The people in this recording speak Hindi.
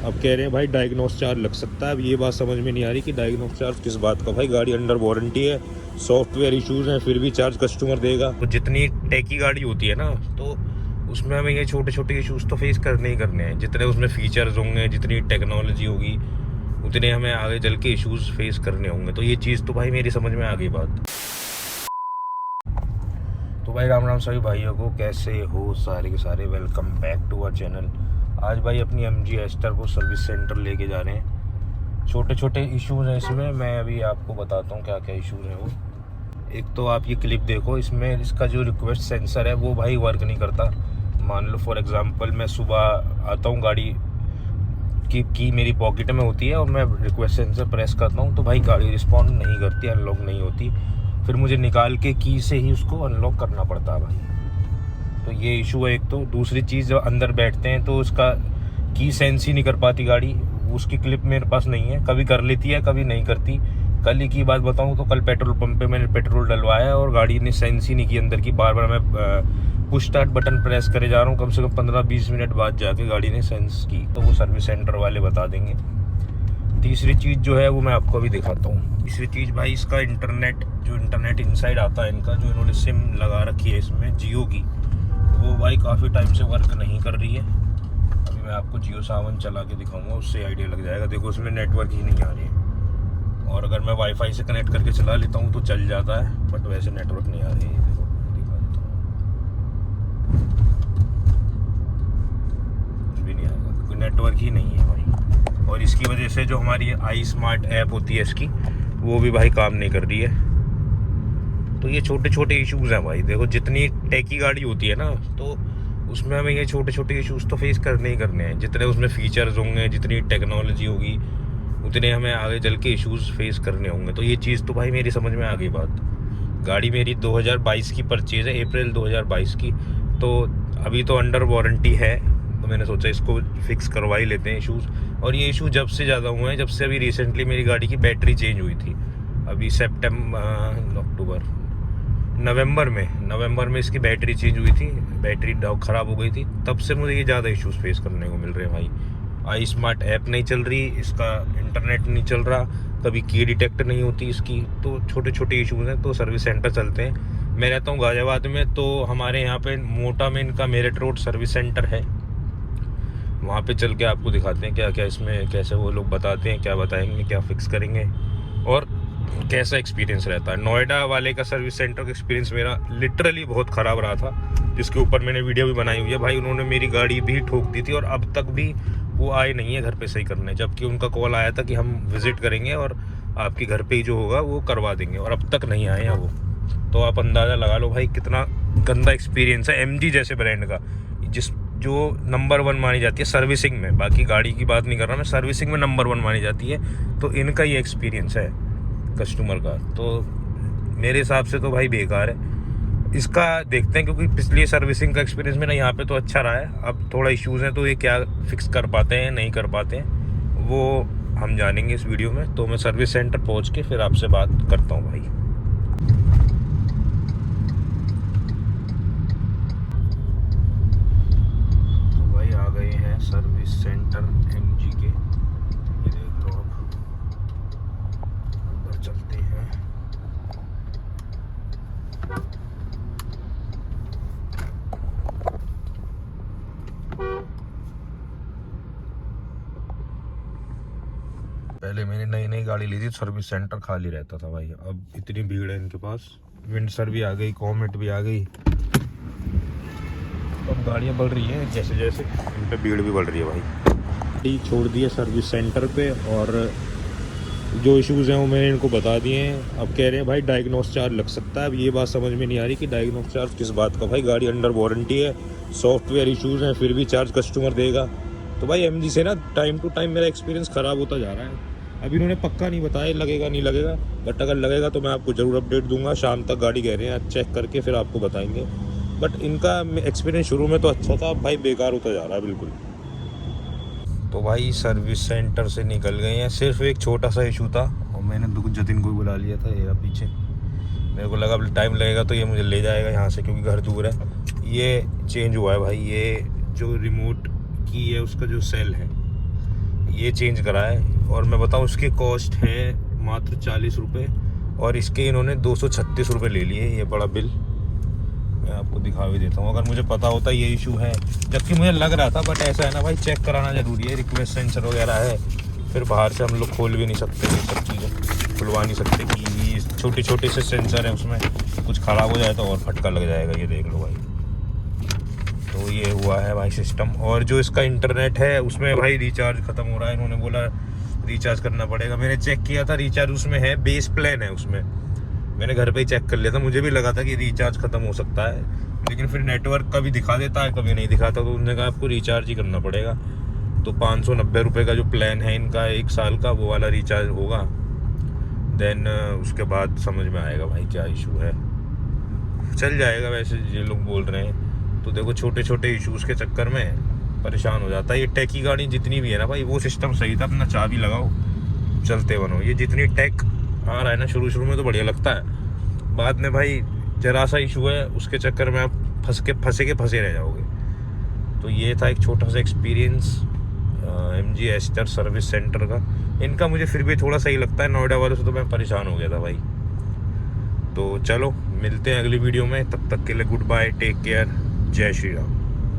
अब कह रहे हैं भाई डायग्नोस चार्ज लग सकता है। अब ये बात समझ में नहीं आ रही कि डायग्नोस चार्ज किस बात का। भाई गाड़ी अंडर वारंटी है, सॉफ्टवेयर इश्यूज हैं, फिर भी चार्ज कस्टमर देगा। तो जितनी टेकी गाड़ी होती है ना, तो उसमें हमें ये छोटे छोटे इश्यूज तो फेस करने ही करने हैं। जितने उसमें फीचर्स होंगे, जितनी टेक्नोलॉजी होगी, उतने हमें आगे चल के इश्यूज फेस करने होंगे। तो ये चीज़ तो भाई मेरी समझ में आ गई बात। तो भाई राम राम सभी भाइयों को, कैसे हो सारे के सारे। Welcome back to our channel. आज भाई अपनी MG एस्टर को सर्विस सेंटर लेके जा रहे हैं। छोटे छोटे इश्यूज हैं इसमें, मैं अभी आपको बताता हूँ क्या क्या इश्यूज हैं वो। एक तो आप ये क्लिप देखो, इसमें इसका जो रिक्वेस्ट सेंसर है वो भाई वर्क नहीं करता। मान लो फॉर एग्जांपल मैं सुबह आता हूँ, गाड़ी की मेरी पॉकेट में होती है और मैं रिक्वेस्ट सेंसर प्रेस करता हूँ तो भाई गाड़ी रिस्पॉन्ड नहीं करती, अनलॉक नहीं होती। फिर मुझे निकाल के की से ही उसको अनलॉक करना पड़ता है भाई। तो ये इशू है एक। तो दूसरी चीज़, जब अंदर बैठते हैं तो उसका की सेंस ही नहीं कर पाती गाड़ी। उसकी क्लिप मेरे पास नहीं है, कभी कर लेती है कभी नहीं करती। कल ही की बात बताऊं तो कल पेट्रोल पंप पे मैंने पेट्रोल डलवाया और गाड़ी ने सेंस ही नहीं की अंदर की। बार बार मैं पुश स्टार्ट बटन प्रेस करे जा रहा हूँ, कम से कम 15-20 मिनट बाद जाके गाड़ी ने सेंस की। तो वो सर्विस सेंटर वाले बता देंगे। तीसरी चीज़ जो है वो मैं आपको अभी दिखाता हूँ। तीसरी चीज़ भाई, इसका इंटरनेट इनसाइड आता है इनका, जो इन्होंने सिम लगा रखी है इसमें जियो की, वो भाई काफ़ी टाइम से वर्क नहीं कर रही है। अभी मैं आपको जियो सावन चला के दिखाऊंगा, उससे आइडिया लग जाएगा। देखो उसमें नेटवर्क ही नहीं आ रही है, और अगर मैं वाईफाई से कनेक्ट करके चला लेता हूँ तो चल जाता है, बट वैसे नेटवर्क नहीं आ रही है। देखो दिखा देता हूँ, कुछ भी नहीं आएगा, कोई नेटवर्क ही नहीं है भाई। और इसकी वजह से जो हमारी आई स्मार्ट ऐप होती है इसकी, वो भी भाई काम नहीं कर रही है। तो ये छोटे छोटे इश्यूज हैं भाई। देखो जितनी टेकी गाड़ी होती है ना, तो उसमें हमें ये छोटे छोटे इश्यूज तो फेस करने ही करने हैं। जितने उसमें फीचर्स होंगे, जितनी टेक्नोलॉजी होगी, उतने हमें आगे चल के इश्यूज फेस करने होंगे। तो ये चीज़ तो भाई मेरी समझ में आ गई बात। गाड़ी मेरी 2022 की परचेज़ है, अप्रैल 2022 की। तो अभी तो अंडर वारंटी है, तो मैंने सोचा इसको फिक्स करवा ही लेते हैं इश्यूज। और ये इशू जब से ज़्यादा हुए हैं, जब से अभी रिसेंटली मेरी गाड़ी की बैटरी चेंज हुई थी। अभी नवंबर में इसकी बैटरी चेंज हुई थी, बैटरी ख़राब हो गई थी। तब से मुझे ये ज़्यादा इश्यूज फेस करने को मिल रहे हैं भाई। आई स्मार्ट ऐप नहीं चल रही, इसका इंटरनेट नहीं चल रहा, कभी की डिटेक्ट नहीं होती इसकी। तो छोटे छोटे इश्यूज हैं। तो सर्विस सेंटर चलते हैं। मैं रहता हूँ गाजियाबाद में, तो हमारे यहाँ पे मोटा में इनका मेरठ रोड सर्विस सेंटर है। वहाँ पे चल के आपको दिखाते हैं क्या क्या इसमें, कैसे वो लोग बताते हैं, क्या बताएंगे, क्या फिक्स करेंगे और कैसा एक्सपीरियंस रहता है। नोएडा वाले का सर्विस सेंटर का एक्सपीरियंस मेरा लिटरली बहुत ख़राब रहा था, जिसके ऊपर मैंने वीडियो भी बनाई हुई है भाई। उन्होंने मेरी गाड़ी भी ठोक दी थी और अब तक भी वो आए नहीं है घर पे सही करने, जबकि उनका कॉल आया था कि हम विज़िट करेंगे और आपके घर पे ही जो होगा वो करवा देंगे, और अब तक नहीं आए हैं वो। तो आप अंदाज़ा लगा लो भाई कितना गंदा एक्सपीरियंस है MG जैसे ब्रांड का, जो नंबर 1 मानी जाती है सर्विसिंग में। बाकी गाड़ी की बात नहीं कर रहा मैं, सर्विसिंग में नंबर 1 मानी जाती है। तो इनका ये एक्सपीरियंस है कस्टमर का, तो मेरे हिसाब से तो भाई बेकार है। इसका देखते हैं, क्योंकि पिछली सर्विसिंग का एक्सपीरियंस मेरा यहाँ पे तो अच्छा रहा है। अब थोड़ा इश्यूज़ हैं, तो ये क्या फिक्स कर पाते हैं नहीं कर पाते हैं वो हम जानेंगे इस वीडियो में। तो मैं सर्विस सेंटर पहुँच के फिर आपसे बात करता हूँ भाई। तो भाई आ गए हैं सर्विस सेंटर MG के, ये देख लो। अब अंदर चलते हैं। पहले मैंने नई गाड़ी ली थी, सर्विस सेंटर खाली रहता था भाई। अब इतनी भीड़ है इनके पास, विंडसर भी आ गई, कॉमेट भी आ गई। अब गाड़ियाँ बढ़ रही हैं जैसे जैसे, इन पे भीड़ भी बढ़ रही है भाई। गाड़ी छोड़ दी है सर्विस सेंटर पे, और जो इश्यूज़ हैं वो मैंने इनको बता दिए हैं। अब कह रहे हैं भाई डायग्नोस चार्ज लग सकता है। अब ये बात समझ में नहीं आ रही कि डायग्नोस चार्ज किस बात का। भाई गाड़ी अंडर वारंटी है, सॉफ्टवेयर इश्यूज़ हैं, फिर भी चार्ज कस्टमर देगा। तो भाई MG से ना टाइम टू टाइम मेरा एक्सपीरियंस ख़राब होता जा रहा है। अभी इन्होंने पक्का नहीं बताया लगेगा नहीं लगेगा, बट अगर लगेगा तो मैं आपको ज़रूर अपडेट दूंगा। शाम तक गाड़ी कह रहे हैं, चेक करके फिर आपको बताएंगे। बट इनका एक्सपीरियंस शुरू में तो अच्छा था, भाई बेकार होता जा रहा है बिल्कुल। तो भाई सर्विस सेंटर से निकल गए हैं, सिर्फ एक छोटा सा इशू था और मैंने जतिन को बुला लिया था। ये पीछे मेरे को लगा टाइम लगेगा तो ये मुझे ले जाएगा यहाँ से, क्योंकि घर दूर है। ये चेंज हुआ है भाई, ये जो रिमोट की है उसका जो सेल है, ये चेंज करा है और मैं बताऊँ इसकी कॉस्ट है मात्र 40 रुपये और इसके इन्होंने 236 रुपये ले लिए। ये बड़ा बिल मैं आपको दिखा भी देता हूँ, अगर मुझे पता होता ये इशू है, जबकि मुझे लग रहा था। बट ऐसा है ना भाई, चेक कराना ज़रूरी है, रिक्वेस्ट सेंसर वगैरह है, फिर बाहर से हम लोग खोल भी नहीं सकते, ये सब चीज़ें खुलवा नहीं सकते कि ये छोटे छोटे से सेंसर है, उसमें कुछ ख़राब हो जाए तो और फटका लग जाएगा। ये देख लो भाई, तो ये हुआ है भाई सिस्टम। और जो इसका इंटरनेट है उसमें भाई रिचार्ज ख़त्म हो रहा है, इन्होंने बोला रिचार्ज करना पड़ेगा। मैंने चेक किया था, रिचार्ज उसमें है, बेस प्लान है उसमें, मैंने घर पे ही चेक कर लिया था। मुझे भी लगा था कि रिचार्ज ख़त्म हो सकता है, लेकिन फिर नेटवर्क कभी दिखा देता है कभी नहीं दिखाता, तो उन्होंने कहा आपको रिचार्ज ही करना पड़ेगा। तो 590 रुपये का जो प्लान है इनका 1 साल का, वो वाला रिचार्ज होगा। देन उसके बाद समझ में आएगा भाई क्या इशू है, चल जाएगा वैसे ये लोग बोल रहे हैं। तो देखो छोटे छोटे इश्यूज़ के चक्कर में परेशान हो जाता है। ये टेकी गाड़ी जितनी भी है ना भाई, वो सिस्टम सही था, अपना चाबी लगाओ चलते बनो। ये जितनी टेक आ रहा है ना, शुरू में तो बढ़िया लगता है, बाद में भाई जरा सा इशू है उसके चक्कर में आप फंसे रह जाओगे। तो ये था एक छोटा सा experience MG Astor service centre का। इनका मुझे फिर भी थोड़ा सही लगता है, नोएडा वालों से तो मैं परेशान हो गया था भाई। तो चलो मिलते हैं अगली वीडियो में, तब तक के लिए गुड बाय, टेक केयर, जय श्री राम।